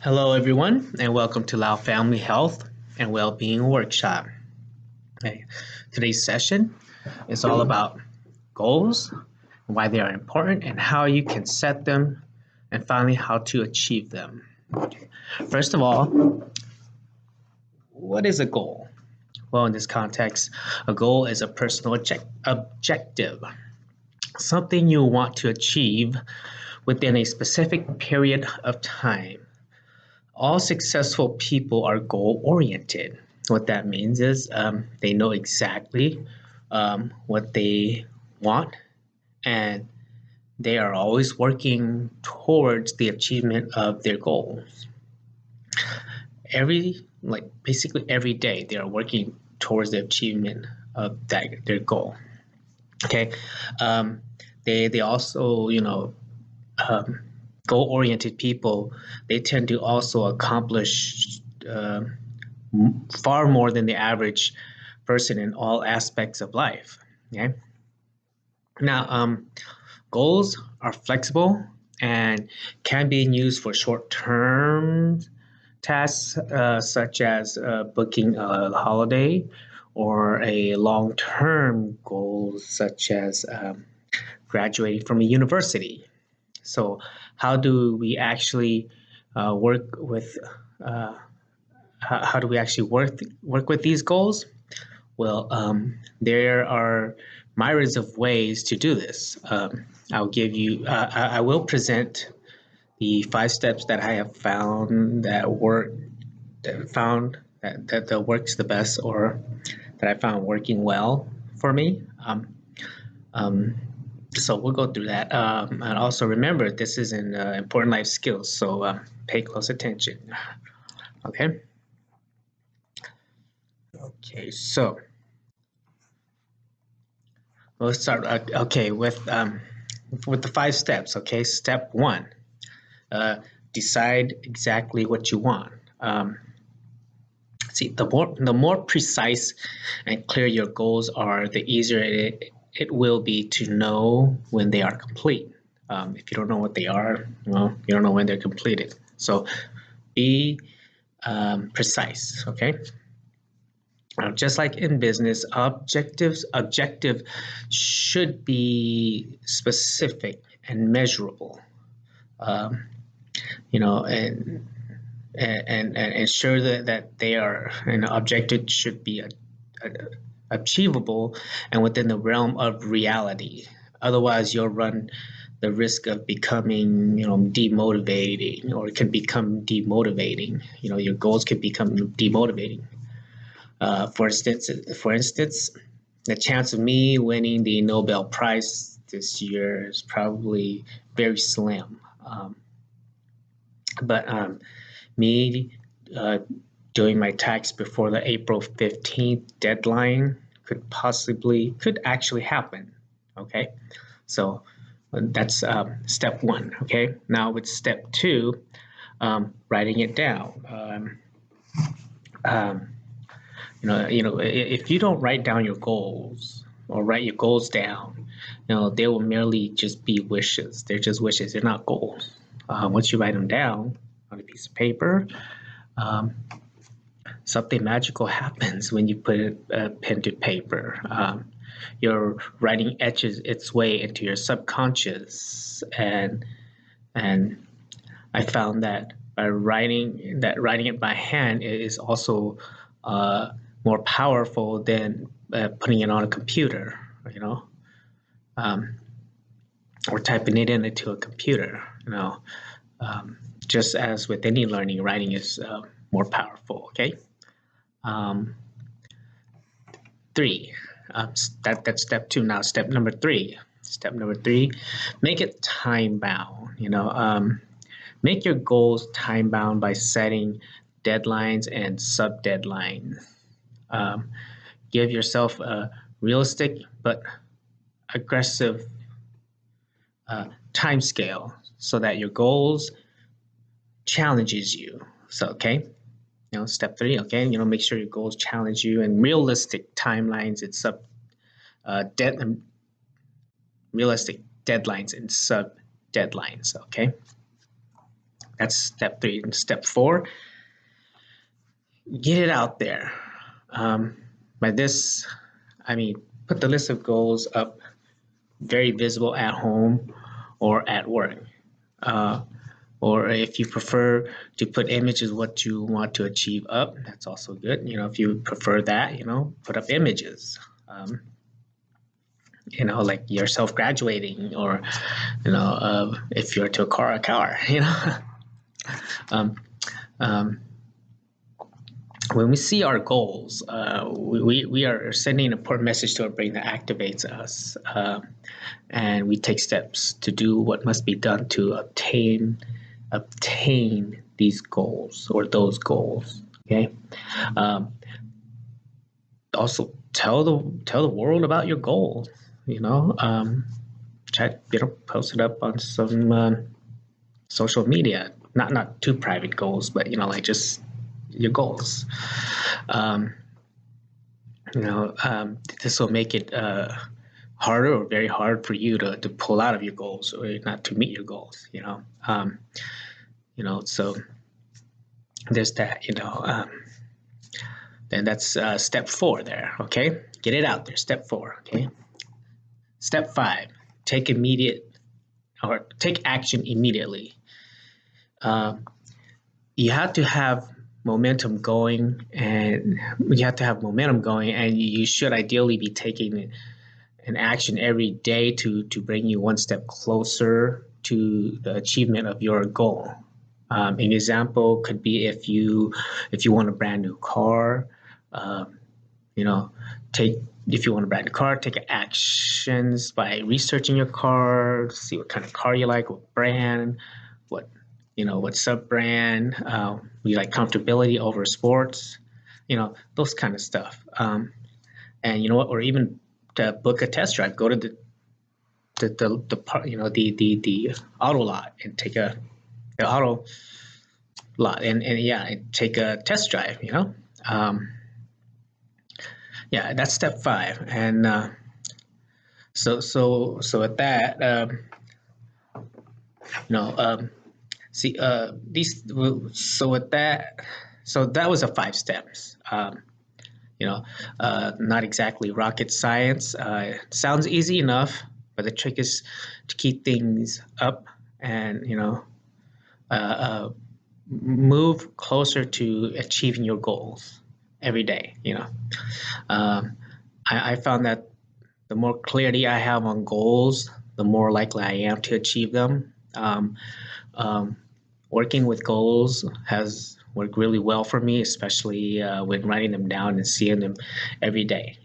Hello, everyone, and welcome to Lao Family Health and Wellbeing Workshop. Okay. Today's session is all about goals, why they are important, and how you can set them, and finally, how to achieve them. Okay. First of all, what is a goal? Well, in this context, a goal is a personal objective, something you want to achieve within a specific period of time. All successful people are goal oriented. What that means is they know exactly what they want, and they are always working towards the achievement of their goals. Basically every day, they are working towards the achievement of their goal. Okay, um, they also um, goal oriented people, they tend to also accomplish uh, far more than the average person in all aspects of life. Okay. Now, goals are flexible and can be used for short-term tasks, such as booking a holiday, or a long-term goal such as graduating from a university. So, how do we actually work with? Uh, how do we actually work with these goals? Well, there are myriads of ways to do this. I'll give you. I will present the 5 steps that I have found that work that works the best, or that I found working well for me. Um, so we'll go through that. And also remember, this is an important life skill, so pay close attention. Okay. Okay. So let's start. Okay, with the 5 steps. Okay, step one: uh, decide exactly what you want. See, the more precise and clear your goals are, the easier it will be to know when they are complete. If you don't know what they are, well, you don't know when they're completed. So be precise. Okay. Just like in business, objective should be specific and measurable. Um, and ensure that they are, objective should be a, achievable and within the realm of reality. Otherwise, you'll run the risk of becoming, demotivating, or it can become demotivating. Your goals can become demotivating. For instance, the chance of me winning the Nobel Prize this year is probably very slim. But me uh, doing my tax before the April 15th deadline could actually happen. Okay, so that's step one. Okay, now with step two, writing it down. Um, if you don't write down your goals, or write your goals down, they will merely just be wishes. They're just wishes. They're not goals. Once you write them down on a piece of paper, um, something magical happens when you put a pen to paper. Your writing etches its way into your subconscious, and I found that writing it by hand is also uh, more powerful than putting it on a computer, you know, um, or typing it into a computer. Um, just as with any learning, writing is more powerful. Okay. Um, Three. That's step two. Now, step number three. Step number three: make it time bound. Make your goals time bound by setting deadlines and sub deadlines. Um, give yourself a realistic but aggressive time scale so that your goals challenges you. So, okay, step three. Okay, make sure your goals challenge you, and realistic timelines and sub dead realistic deadlines and sub deadlines. Okay. That's step 3. And step 4, get it out there. By this, I mean, put the list of goals up very visible at home or at work. Or if you prefer to put images what you want to achieve up, that's also good. If you prefer that, put up images. Like yourself graduating, or if you're to a car. um, um, when we see our goals, we are sending an important message to our brain that activates us, and we take steps to do what must be done to obtain these goals or those goals. Okay. Also, tell the world about your goals. Post it up on some social media. Not too private goals, but like just your goals. This will make it harder or very hard for you to pull out of your goals or not to meet your goals. So there's that. Then that's step 4 there. Okay, get it out there. Step 4. Okay. Step 5, take action immediately. You have to have momentum going, and you should ideally be taking an action every day to bring you one step closer to the achievement of your goal. An example could be if you want a brand new car, if you want a brand new car, take actions by researching your car, see what kind of car you like, what brand, what sub brand, you like comfortability over sports, those kind of stuff. And or even to book a test drive, go to the auto lot and take the auto lot and take a test drive. That's step 5. And so with that, so that was a 5 steps. Not exactly rocket science. Sounds easy enough, but the trick is to keep things up and move closer to achieving your goals every day. I found that the more clarity I have on goals, the more likely I am to achieve them. Working with goals has worked really well for me, especially when writing them down and seeing them every day.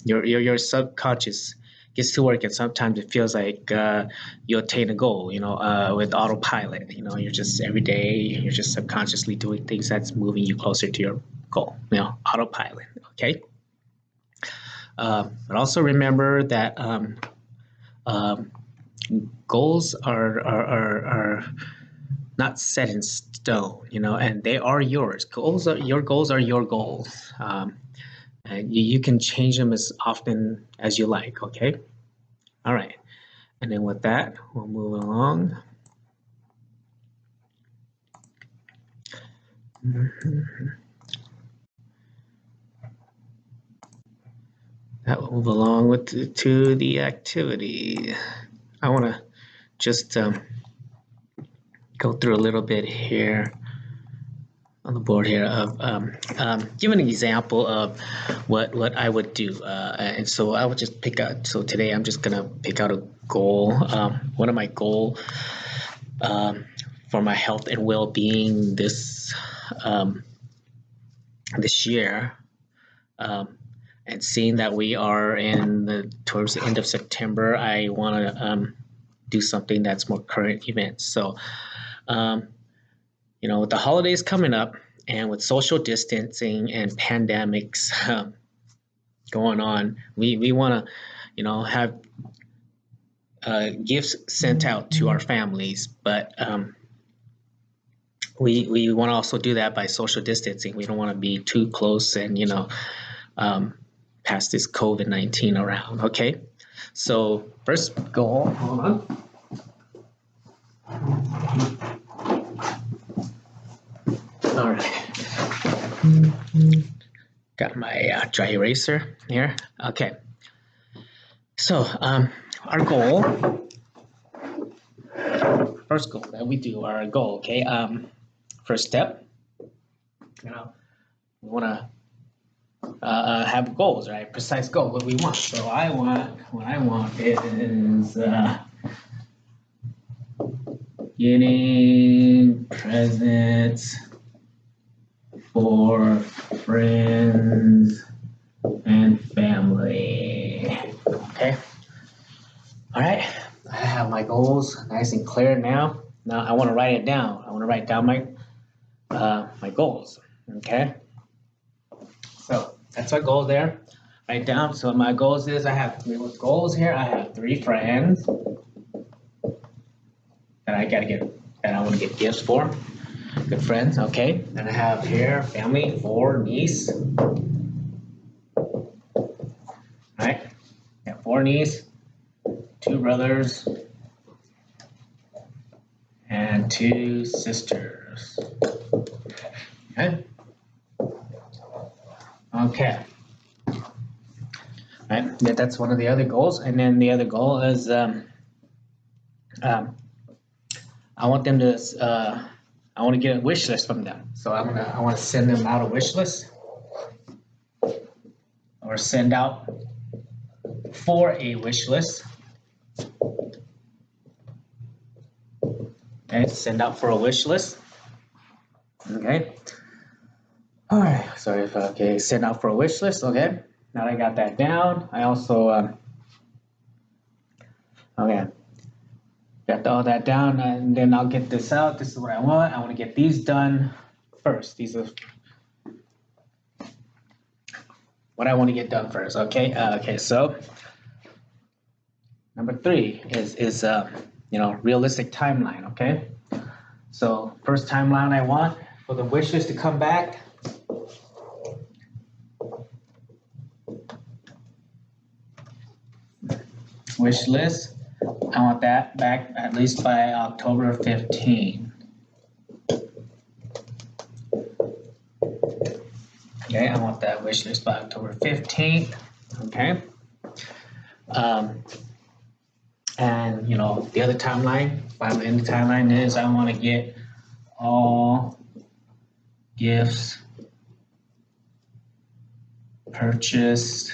Your subconscious gets to work, and sometimes it feels like you attain a goal. With autopilot. You're just every day you're just subconsciously doing things that's moving you closer to your goal. Autopilot. Okay. But also remember that goals are not set in stone, and they are yours. Your goals are your goals, and you can change them as often as you like. Okay. All right. And then with that, we'll move along. That will move along to the activity. I want to just go through a little bit here on the board here of give an example of what I would do, and so I would just pick out. So today I'm just gonna pick out a goal. One of my goal for my health and well-being this year. And seeing that we are towards the end of September, I want to do something that's more current events. So, with the holidays coming up and with social distancing and pandemics going on, we want to, have gifts sent out to our families, but we want to also do that by social distancing. We don't want to be too close and pass this COVID-19 around. Okay, so first goal. Hold on. All right. Got my dry eraser here. Okay. So our goal, first goal that we do, our goal. Okay. First step, we want to have goals, right? Precise goal, what we want. So what I want is getting presents for friends and family. Okay. All right. I have my goals nice and clear now. Now I want to write it down. I want to write down my goals. Okay. So that's my goal there. Write down. So my goals is I have three goals here. I have 3 friends that I want to get gifts for. Good friends. Okay. Then I have here family, 4 niece. Right. Got 4 niece, 2 brothers, and 2 sisters. Okay. Okay. Right. Yeah, that's one of the other goals. And then the other goal is I want them to I want to get a wish list from them. So I want to send them out a wish list or send out for a wish list. Okay, send out for a wish list. Okay. All right. Sorry if okay, send out for a wish list. Okay. Now that I got that down, I also okay, got all that down, and then I'll get this out. This is what I want. I want to get these done first. These are what I want to get done first. Okay. Okay. So number 3 is realistic timeline. Okay. So first timeline I want for the wish list to come back. Wish list. I want that back at least by October 15. Okay, I want that wish list by October 15th. Okay. And the other timeline, finally in the timeline is I want to get all gifts purchased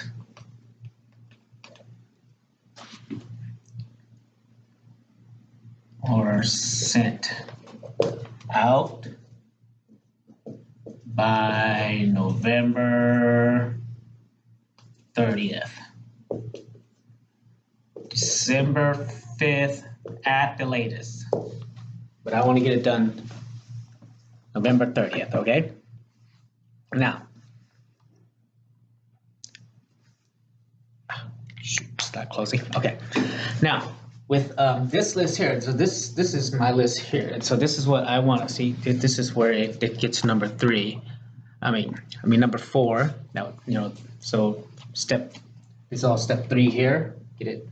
or sent out by November 30th. December 5th at the latest. But I want to get it done November 30th, okay? Now, start closing. Okay. Now, with this list here, so this is my list here, and so this is what I want to see. This is where it gets number 3. I mean number 4. Now so this is all step 3 here. Get it,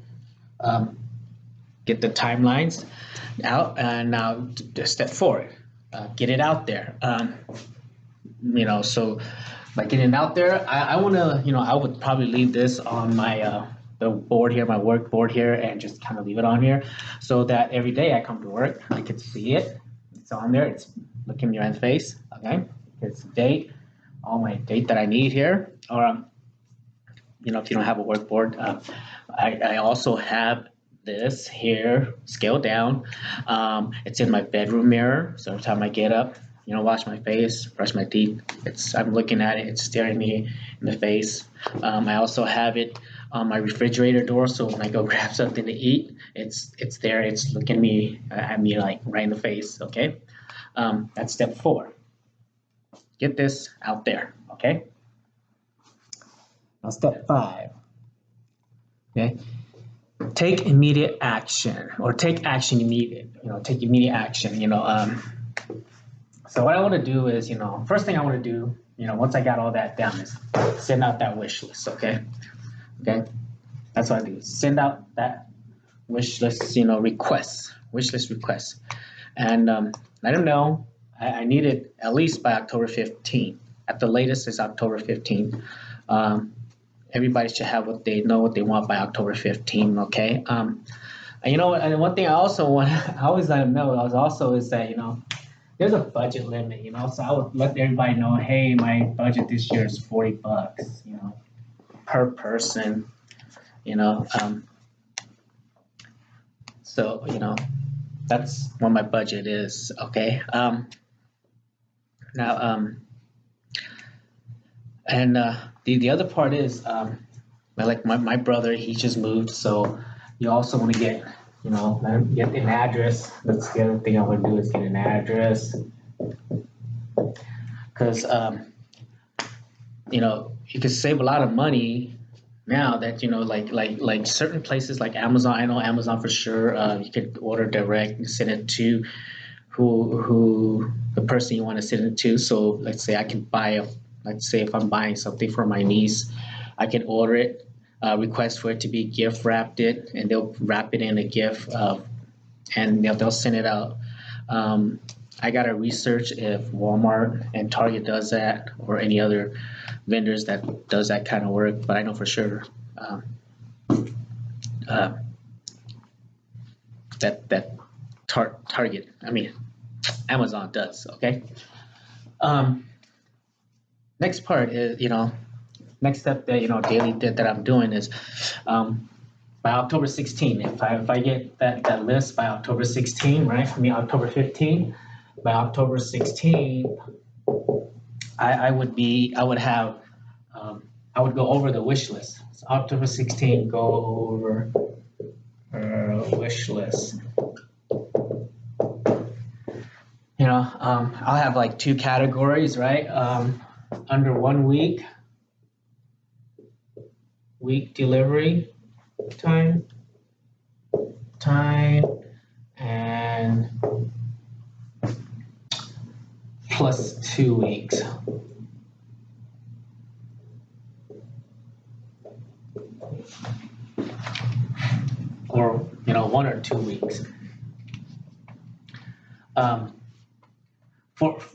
get the timelines out, and now step 4, get it out there. So by getting it out there, I want to, I would probably leave this on my the board here, my work board here, and just kind of leave it on here so that every day I come to work, I can see it. It's on there. It's looking me right in the face. Okay. It's date, all my date that I need here. Or, if you don't have a work board, I also have this here scaled down. It's in my bedroom mirror. So every time I get up, wash my face, brush my teeth, I'm looking at it. It's staring me in the face. I also have it on my refrigerator door, so when I go grab something to eat, it's there. It's looking at me like right in the face. Okay, that's step 4. Get this out there. Okay. Now step 5. Okay. Take immediate action, or take action immediate. Take immediate action. So what I want to do is, first thing I want to do, once I got all that down, is send out that wish list. Okay. Okay, that's what I do. Send out that wish list, wish list requests, and let them know I need it at least by October 15th. At the latest is October 15th. Um, Everybody should have what they know what they want by October 15th. Okay. And you know, and one thing I also want, I always let them know also is that, there's a budget limit, so I would let everybody know, hey, my budget this year is $40, per person, you know. So, that's what my budget is. Okay. Now, and the other part is, like my brother, he just moved, so you also want to get, get an address. That's the other thing I want to do is get an address, because you could save a lot of money now that like certain places like Amazon. I know Amazon for sure. You could order direct and send it to who the person you want to send it to. So let's say I can let's say if I'm buying something for my niece, I can order it, request for it to be gift wrapped it, and they'll wrap it in a gift, and they'll send it out. I gotta research if Walmart and Target does that, or any other vendors that does that kind of work, but I know for sure um, uh, that Target, I mean Amazon does. Okay. Um, Next part is, next step that daily that I'm doing is, by October 16. If I get that list by October 16, right? I mean October 15. By October 16, I would have, I would go over the wish list. So October 16, go over wish list. I'll have like two categories, right? Under 1 week delivery time, and plus 2 weeks. Or 1 or 2 weeks.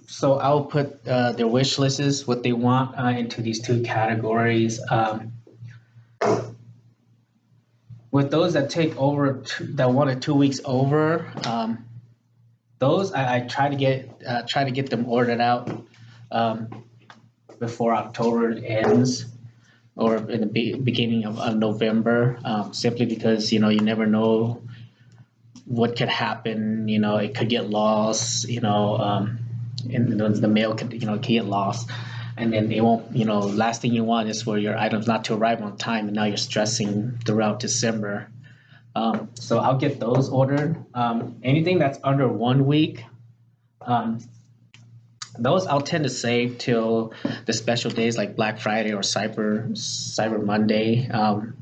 So I'll put their wish lists, what they want, into these two categories. With those that take over that 1 or 2 weeks over, those I try to get them ordered out before October ends, or in the beginning of November, simply because you never know what could happen. It could get lost. And the mail could get lost, and then they won't. Last thing you want is for your items not to arrive on time, and now you're stressing throughout December. So I'll get those ordered. Anything that's under 1 week, those I'll tend to save till the special days like Black Friday or Cyber Monday.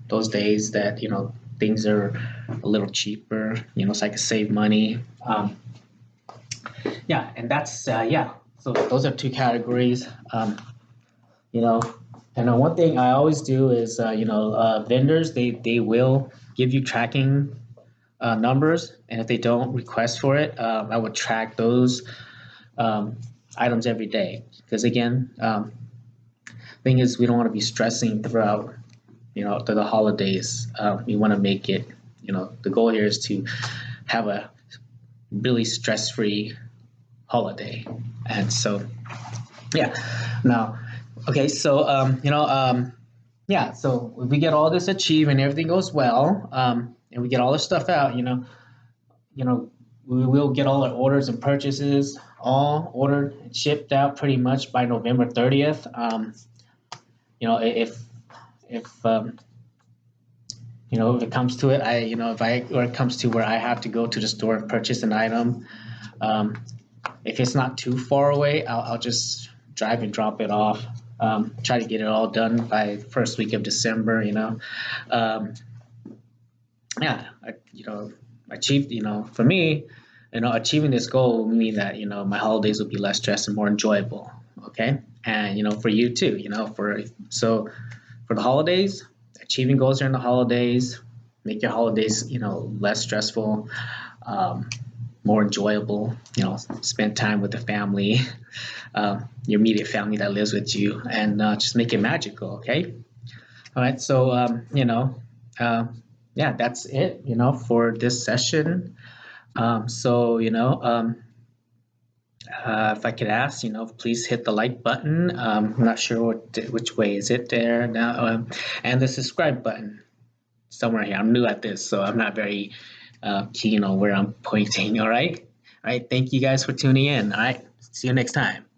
Those days that things are a little cheaper, so I can save money. Yeah, and that's yeah. So those are two categories. You know, and one thing I always do is vendors they will give you tracking numbers, and if they don't request for it, I would track those um, items every day. Because again, thing is we don't want to be stressing throughout through the holidays. We want to make it. The goal here is to have a really stress-free holiday, and so yeah. Now, okay, so yeah. So if we get all this achieved and everything goes well, and we get all this stuff out, we will get all our orders and purchases all ordered and shipped out pretty much by November 30th. If if it comes to it, or it comes to where I have to go to the store and purchase an item, if it's not too far away, I'll just drive and drop it off. Try to get it all done by first week of December. Yeah, achieved. For me, achieving this goal will mean that my holidays will be less stressed and more enjoyable. Okay, and for you too. For the holidays, achieving goals during the holidays, make your holidays less stressful. Um, more enjoyable. Spend time with the family, your immediate family that lives with you, and just make it magical. Okay. All right. So uh, yeah, that's it. For this session. If I could ask, please hit the like button. I'm not sure which way is it there now, and the subscribe button somewhere here. I'm new at this, so I'm not very keen on where I'm pointing. All right. Thank you guys for tuning in. All right. See you next time.